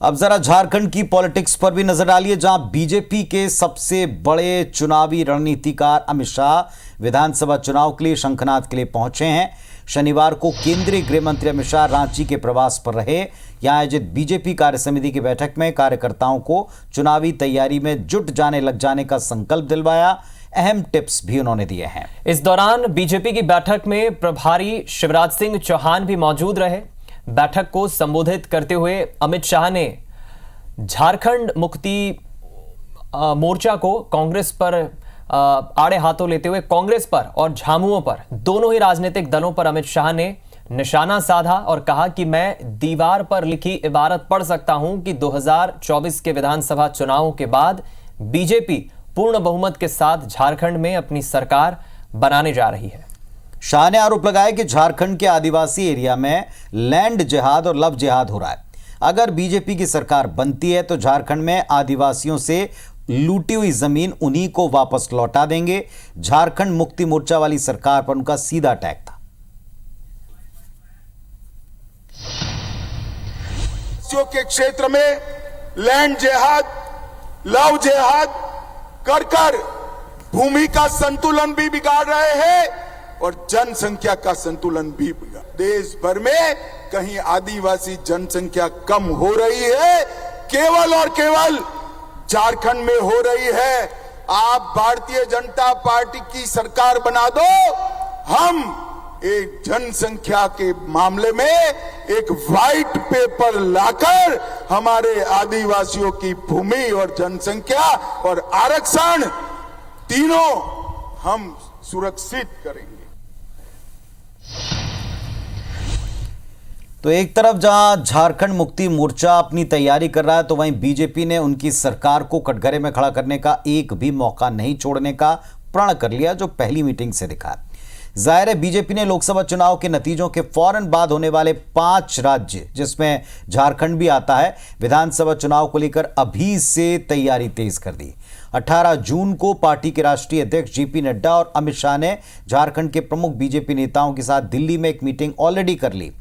अब जरा झारखंड की पॉलिटिक्स पर भी नजर डालिए, जहां बीजेपी के सबसे बड़े चुनावी रणनीतिकार अमित शाह विधानसभा चुनाव के लिए शंखनाद के लिए पहुंचे हैं। शनिवार को केंद्रीय गृह मंत्री अमित शाह रांची के प्रवास पर रहे। यहां आयोजित बीजेपी कार्य समिति की बैठक में कार्यकर्ताओं को चुनावी तैयारी में जुट जाने का संकल्प दिलवाया। अहम टिप्स भी उन्होंने दिए हैं। इस दौरान बीजेपी की बैठक में प्रभारी शिवराज सिंह चौहान भी मौजूद रहे। बैठक को संबोधित करते हुए अमित शाह ने झारखंड मुक्ति मोर्चा को कांग्रेस पर आड़े हाथों लेते हुए कांग्रेस पर और झामुमो पर, दोनों ही राजनीतिक दलों पर अमित शाह ने निशाना साधा और कहा कि मैं दीवार पर लिखी इबारत पढ़ सकता हूं कि 2024 के विधानसभा चुनावों के बाद बीजेपी पूर्ण बहुमत के साथ झारखंड में अपनी सरकार बनाने जा रही है। शाह ने आरोप लगाया कि झारखंड के आदिवासी एरिया में लैंड जिहाद और लव जिहाद हो रहा है। अगर बीजेपी की सरकार बनती है तो झारखंड में आदिवासियों से लूटी हुई जमीन उन्हीं को वापस लौटा देंगे। झारखंड मुक्ति मोर्चा वाली सरकार पर उनका सीधा अटैक था। के क्षेत्र में लैंड जिहाद, लव जिहाद कर भूमि का संतुलन भी बिगाड़ रहे हैं और जनसंख्या का संतुलन भी बिगाड़। देश भर में कहीं आदिवासी जनसंख्या कम हो रही है, केवल और केवल झारखंड में हो रही है। आप भारतीय जनता पार्टी की सरकार बना दो, हम एक जनसंख्या के मामले में एक व्हाइट पेपर लाकर हमारे आदिवासियों की भूमि और जनसंख्या और आरक्षण तीनों हम सुरक्षित करेंगे। तो एक तरफ जहां झारखंड मुक्ति मोर्चा अपनी तैयारी कर रहा है, तो वहीं बीजेपी ने उनकी सरकार को कटघरे में खड़ा करने का एक भी मौका नहीं छोड़ने का प्रण कर लिया, जो पहली मीटिंग से दिखा। जाहिर है बीजेपी ने लोकसभा चुनाव के नतीजों के फौरन बाद होने वाले 5 राज्य, जिसमें झारखंड भी आता है, विधानसभा चुनाव को लेकर अभी से तैयारी तेज कर दी। 18 जून को पार्टी के राष्ट्रीय अध्यक्ष जेपी नड्डा और अमित शाह ने झारखंड के प्रमुख बीजेपी नेताओं के साथ दिल्ली में एक मीटिंग ऑलरेडी कर ली।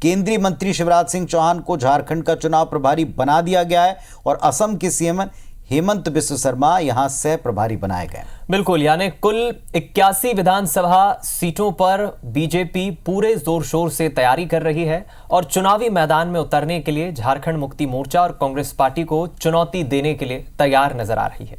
केंद्रीय मंत्री शिवराज सिंह चौहान को झारखंड का चुनाव प्रभारी बना दिया गया है और असम के सीएम हेमंत बिस्व शर्मा यहां सह प्रभारी बनाए गए। बिल्कुल, यानी कुल 81 विधानसभा सीटों पर बीजेपी पूरे जोर शोर से तैयारी कर रही है और चुनावी मैदान में उतरने के लिए झारखंड मुक्ति मोर्चा और कांग्रेस पार्टी को चुनौती देने के लिए तैयार नजर आ रही है।